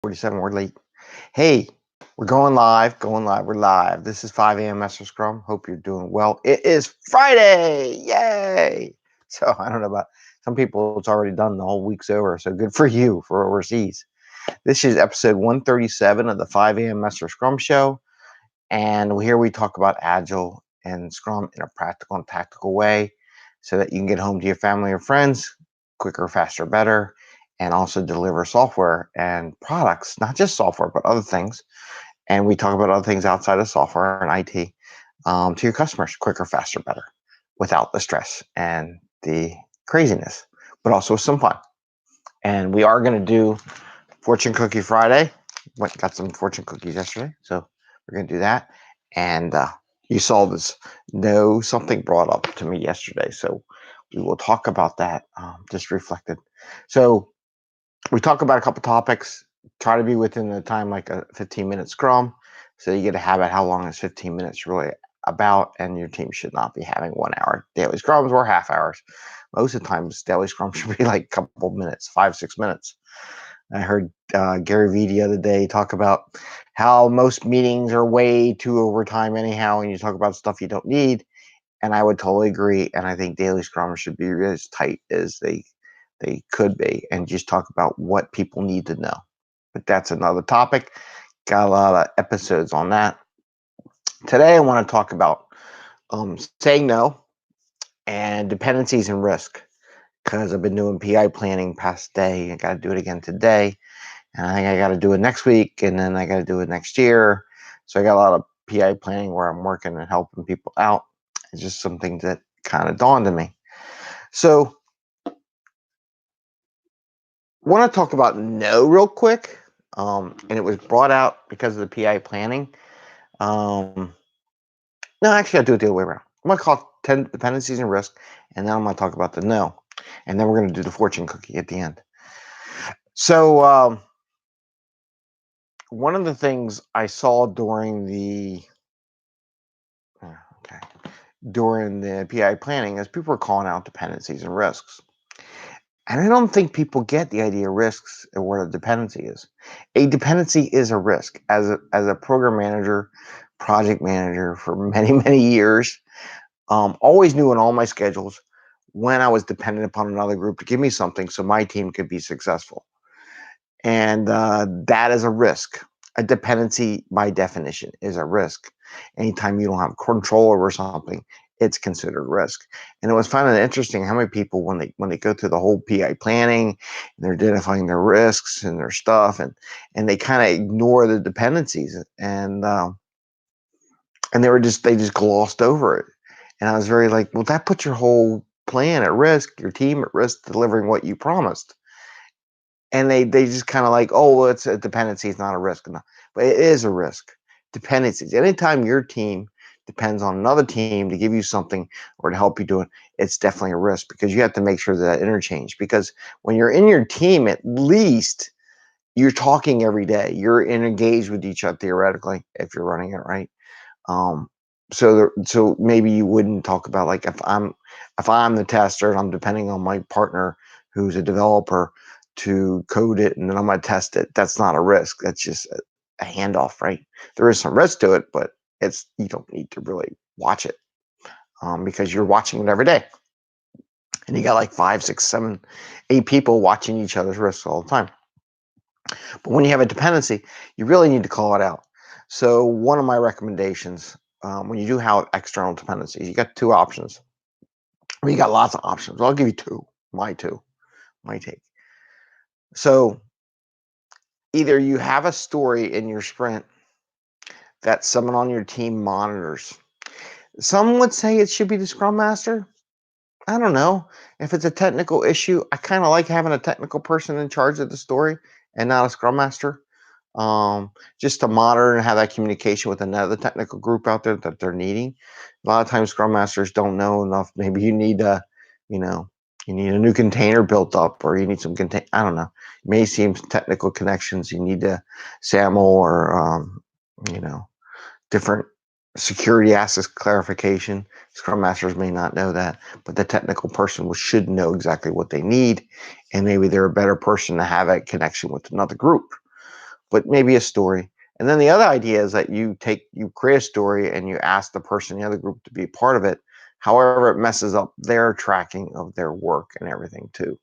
47, we're late. Hey, we're going live, we're live. This is 5am Mester Scrum. Hope you're doing well. It is Friday, yay! So I don't know about some people, it's already done, the whole week's over, so good for you for overseas. This is episode 137 of the 5am Mester Scrum Show, and here we talk about Agile and Scrum in a practical and tactical way so that you can get home to your family or friends quicker, faster, better, and also deliver software and products, not just software, but other things. And we talk about other things outside of software and IT to your customers quicker, faster, better, without the stress and the craziness, but also some fun. And we are going to do Fortune Cookie Friday. Got some fortune cookies yesterday, so we're going to do that. And you saw this something brought up to me yesterday, so we will talk about that. Just reflected. So we talk about a couple topics. Try to be within the time, like a 15-minute scrum, so you get a habit. How long is 15 minutes really about? And your team should not be having 1 hour daily scrums or half hours. Most of the times, daily scrum should be like a couple minutes, 5-6 minutes. I heard Gary Vee the other day talk about how most meetings are way too overtime anyhow, and you talk about stuff you don't need. And I would totally agree. And I think daily scrum should be as tight as they could be, and just talk about what people need to know. But that's another topic. Got a lot of episodes on that. Today, I want to talk about saying no and dependencies and risk, because I've been doing PI planning past day. I got to do it again today. And I think I got to do it next week, and then I got to do it next year. So I got a lot of PI planning where I'm working and helping people out. It's just something that kind of dawned on me. So I want to talk about no real quick. And it was brought out because of the PI planning. No, actually, I'll do it the other way around. I'm going to call it 10 dependencies and risk, and then I'm going to talk about the no. And then we're going to do the fortune cookie at the end. So one of the things I saw during the PI planning is people were calling out dependencies and risks. And I don't think people get the idea of risks and what a dependency is. A dependency is a risk. As a program manager, project manager for many, many years, always knew in all my schedules when I was dependent upon another group to give me something so my team could be successful. And that is a risk. A dependency, by definition, is a risk. Anytime you don't have control over something, it's considered risk. And it was finding it interesting how many people, when they go through the whole PI planning, and they're identifying their risks and their stuff, and they kind of ignore the dependencies, and they just glossed over it. And I was very like, well, that puts your whole plan at risk, your team at risk, delivering what you promised. And they just kind of like, oh, well, it's a dependency, it's not a risk. No, but it is a risk. Dependencies. Anytime your team depends on another team to give you something or to help you do it, it's definitely a risk, because you have to make sure that interchange. Because when you're in your team, at least you're talking every day. You're engaged with each other theoretically if you're running it right. So maybe you wouldn't talk about, like, if I'm the tester and I'm depending on my partner who's a developer to code it, and then I'm going to test it. That's not a risk. That's just a handoff, right? There is some risk to it, but you don't need to really watch it, because you're watching it every day, and you got like 5, 6, 7, 8 people watching each other's risks all the time. But when you have a dependency, you really need to call it out. So one of my recommendations, when you do have external dependencies, you got two options. Well, you got lots of options. I'll give you two. My take. So either you have a story in your sprint that someone on your team monitors. Some would say it should be the Scrum Master. I don't know. If it's a technical issue, I kind of like having a technical person in charge of the story and not a Scrum Master. Just to monitor and have that communication with another technical group out there that they're needing. A lot of times Scrum Masters don't know enough. Maybe you need you need a new container built up, or you need some I don't know. You may see some technical connections. You need to SAML or different security access clarification. Scrum Masters may not know that, but the technical person should know exactly what they need, and maybe they're a better person to have that connection with another group. but maybe a story. And then the other idea is that you create a story and you ask the person in the other group to be a part of it. However, it messes up their tracking of their work and everything too.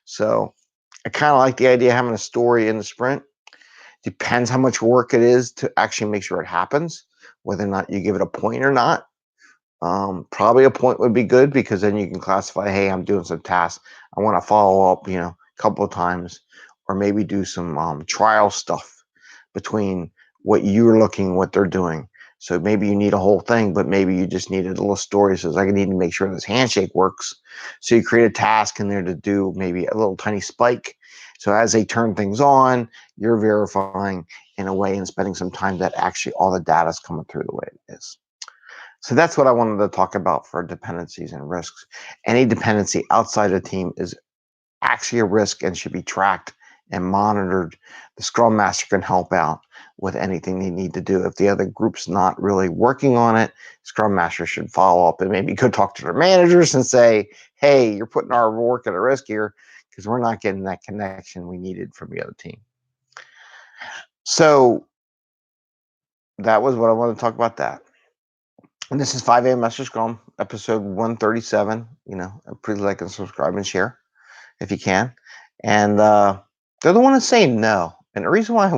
So I kind of like the idea of having a story in the sprint. Depends how much work it is to actually make sure it happens, whether or not you give it a point or not. Probably a point would be good because then you can classify, hey, I'm doing some tasks. I want to follow up, a couple of times, or maybe do some trial stuff between what you're looking, what they're doing. So maybe you need a whole thing, but maybe you just needed a little story. So I need to make sure this handshake works. So you create a task in there to do maybe a little tiny spike. So as they turn things on, you're verifying in a way and spending some time that actually all the data is coming through the way it is. So that's what I wanted to talk about for dependencies and risks. Any dependency outside a team is actually a risk and should be tracked and monitored. The Scrum Master can help out with anything they need to do. If the other group's not really working on it, Scrum Master should follow up and maybe go talk to their managers and say, hey, you're putting our work at a risk here because we're not getting that connection we needed from the other team. So that was what I wanted to talk about that. And this is 5am Mester Scrum, episode 137. Please like and subscribe and share if you can. And they're the one to say no. And the reason why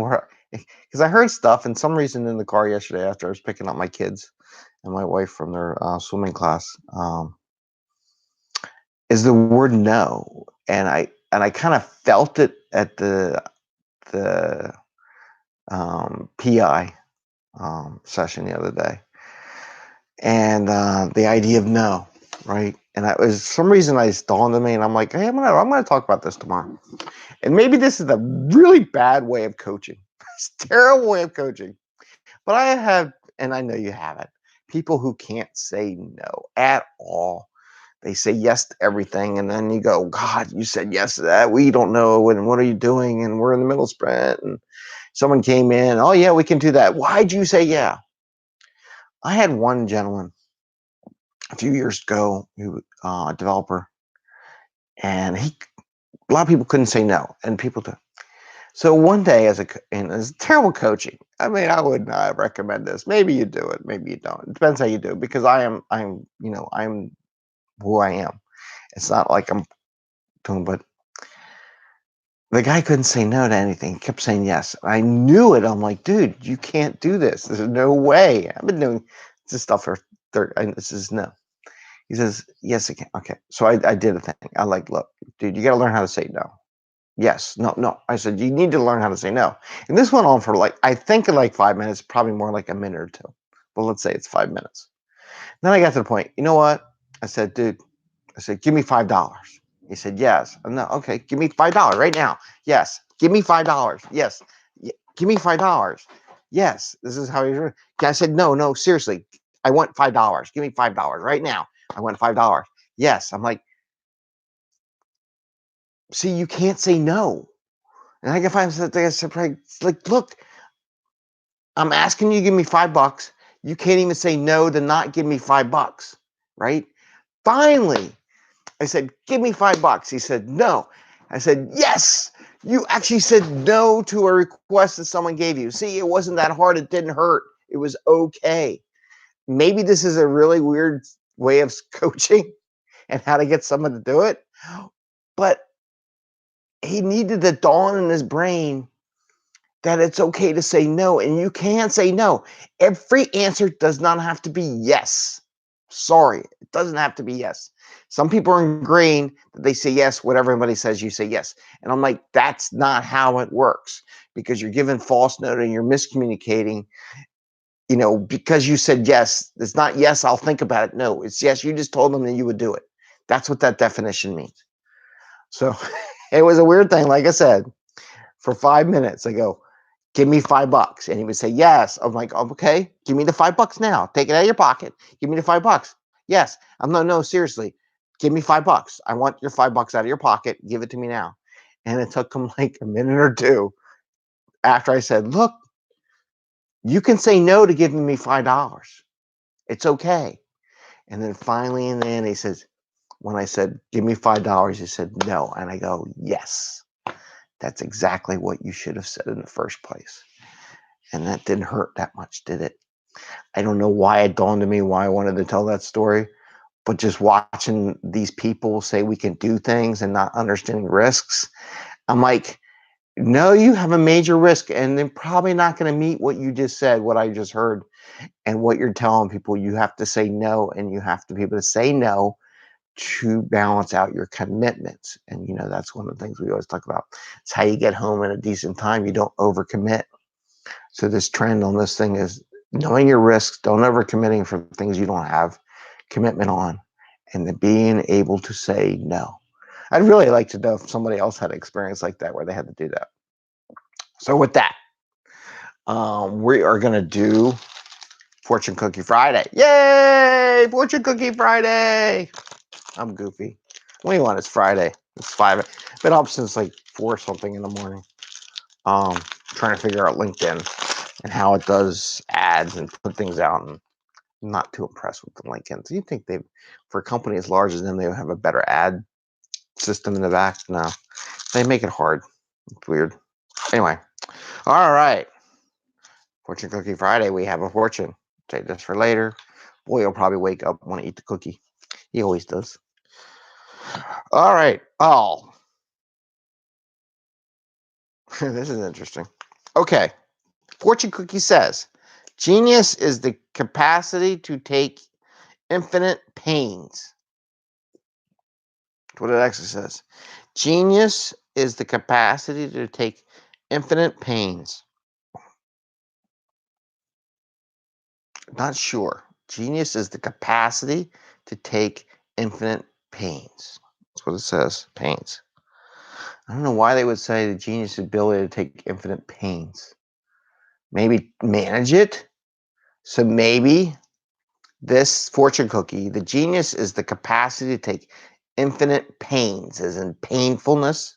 because I heard stuff and some reason in the car yesterday after I was picking up my kids and my wife from their swimming class, is the word no. And I kind of felt it at the PI session the other day. And the idea of no, right? And that was some reason I dawned on me, and I'm like, hey, I'm gonna talk about this tomorrow. And maybe this is a really bad way of coaching. It's a terrible way of coaching. But I have, and I know you have it, people who can't say no at all. They say yes to everything, and then you go, God, you said yes to that. We don't know, and what are you doing? And we're in the middle sprint, and someone came in. Oh yeah, we can do that. Why'd you say yeah? I had one gentleman a few years ago, who a developer, and a lot of people couldn't say no, and people do. So one day, and it's terrible coaching. I mean, I would not recommend this. Maybe you do it, maybe you don't. It depends how you do it, because I'm who I am. It's not like I'm doing, but the guy couldn't say no to anything. He kept saying yes. I knew it. I'm like, dude, you can't do this. There's no way. I've been doing this stuff for 30, and this is no. He says, yes, I can. Okay. So I did a thing. I like, look, dude, you got to learn how to say no. Yes. No, no. I said, you need to learn how to say no. And this went on for I think like 5 minutes, probably more like a minute or two. But let's say it's 5 minutes. Then I got to the point, you know what? I said, dude, give me $5. He said, yes. No, okay, give me $5 right now. Yes. Give me $5. Yes. Give me $5. Yes. This is how he's. I said, no, seriously. I want $5. Give me $5 right now. I want $5. Yes. I'm like, see, you can't say no. And I can find something surprised. Like, look, I'm asking you to give me $5. You can't even say no to not give me $5, right? Finally, I said, give me $5. He said, no. I said, yes. You actually said no to a request that someone gave you. See, it wasn't that hard. It didn't hurt. It was okay. Maybe this is a really weird way of coaching and how to get someone to do it. But he needed to dawn in his brain that it's okay to say no, and you can say no. Every answer does not have to be yes. Sorry, it doesn't have to be yes. Some people are ingrained that they say yes, whatever everybody says, you say yes. And I'm like, that's not how it works, because you're giving false note and you're miscommunicating. Because you said yes, it's not yes, I'll think about it. No, it's yes, you just told them that you would do it. That's what that definition means. So it was a weird thing. Like I said, for 5 minutes, I go, give me $5. And he would say, yes. I'm like, okay, give me the $5 now. Take it out of your pocket. Give me the $5. Yes. I'm no, seriously. Give me $5. I want your $5 out of your pocket. Give it to me now. And it took him like a minute or two after I said, look, you can say no to giving me $5. It's okay. And then finally in the end, he says, when I said, give me $5, he said, no. And I go, yes. That's exactly what you should have said in the first place. And that didn't hurt that much, did it? I don't know why it dawned on me why I wanted to tell that story, but just watching these people say we can do things and not understanding risks, I'm like, no, you have a major risk, and they're probably not going to meet what you just said, what I just heard, and what you're telling people. You have to say no, and you have to be able to say no to balance out your commitments. And that's one of the things we always talk about. It's how you get home in a decent time. You don't overcommit. So this trend on this thing is knowing your risks, don't overcommitting for things you don't have commitment on, and then being able to say no. I'd really like to know if somebody else had an experience like that where they had to do that. So with that, we are going to do Fortune Cookie Friday. Yay! Fortune Cookie Friday! I'm goofy. What do you want? It's Friday. It's 5. I've been up since like 4 something in the morning. Trying to figure out LinkedIn and how it does ads and put things out. And I'm not too impressed with the LinkedIn. So you think for a company as large as them, they would have a better ad system in the back? No, they make it hard. It's weird. Anyway, all right. Fortune Cookie Friday. We have a fortune. Save this for later. Boy, he'll probably wake up and want to eat the cookie. He always does. All right. Oh, this is interesting. Okay. Fortune Cookie says, genius is the capacity to take infinite pains. That's what it actually says. Genius is the capacity to take infinite pains. Not sure. Genius is the capacity to take infinite pains. That's what it says. Pains. I don't know why they would say the genius is the ability to take infinite pains. Maybe manage it. So maybe this fortune cookie, the genius is the capacity to take infinite pains, as in painfulness,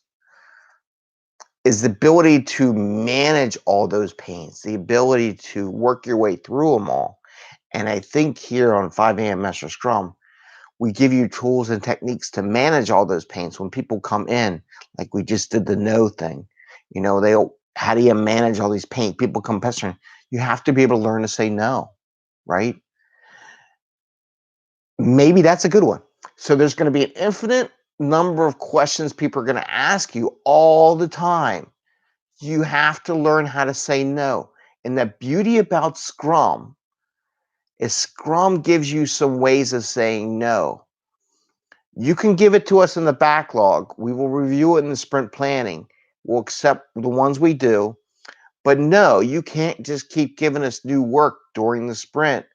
is the ability to manage all those pains, the ability to work your way through them all. And I think here on 5am Mester Scrum, we give you tools and techniques to manage all those pains. When people come in, like we just did the no thing, how do you manage all these pains? People come pestering. You have to be able to learn to say no, right? Maybe that's a good one. So there's going to be an infinite number of questions people are going to ask you all the time. You have to learn how to say no. And the beauty about Scrum is Scrum gives you some ways of saying no. You can give it to us in the backlog. We will review it in the sprint planning. We'll accept the ones we do. But no, you can't just keep giving us new work during the sprint.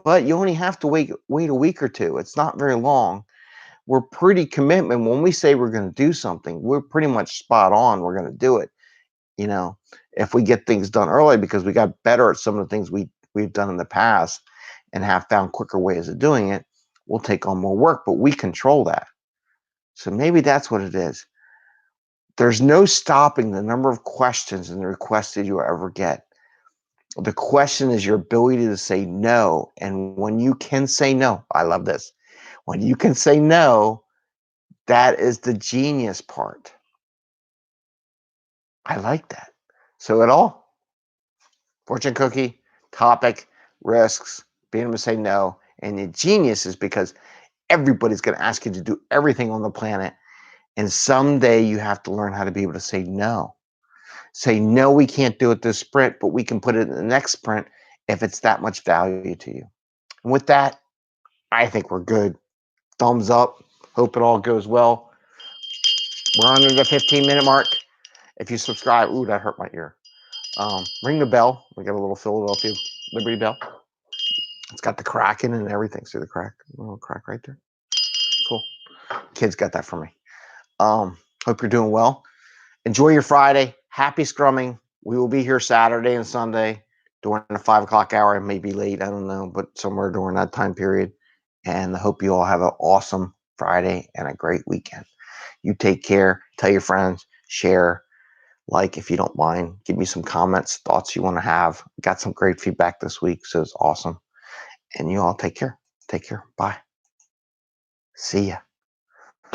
But you only have to wait a week or two. It's not very long. We're pretty commitment. When we say we're going to do something, we're pretty much spot on. We're going to do it. If we get things done early because we got better at some of the things we've done in the past and have found quicker ways of doing it, we'll take on more work, but we control that. So maybe that's what it is. There's no stopping the number of questions and the requests that you ever get. The question is your ability to say no. And when you can say no, I love this. When you can say no, that is the genius part. I like that. So it all, fortune cookie, topic, risks, being able to say no. And the genius is because everybody's going to ask you to do everything on the planet. And someday you have to learn how to be able to say no. Say, no, we can't do it this sprint, but we can put it in the next sprint if it's that much value to you. And with that, I think we're good. Thumbs up. Hope it all goes well. We're under the 15-minute mark. If you subscribe, ooh, that hurt my ear. Ring the bell. We got a little Philadelphia Liberty Bell. It's got the crack in it and everything. See the crack? A little crack right there. Cool. Kids got that for me. Hope you're doing well. Enjoy your Friday. Happy scrumming. We will be here Saturday and Sunday during the 5 o'clock hour. It may be late, I don't know, but somewhere during that time period. And I hope you all have an awesome Friday and a great weekend. You take care. Tell your friends. Share. Like if you don't mind. Give me some comments, thoughts you want to have. Got some great feedback this week, so it's awesome. And you all take care. Take care. Bye. See ya.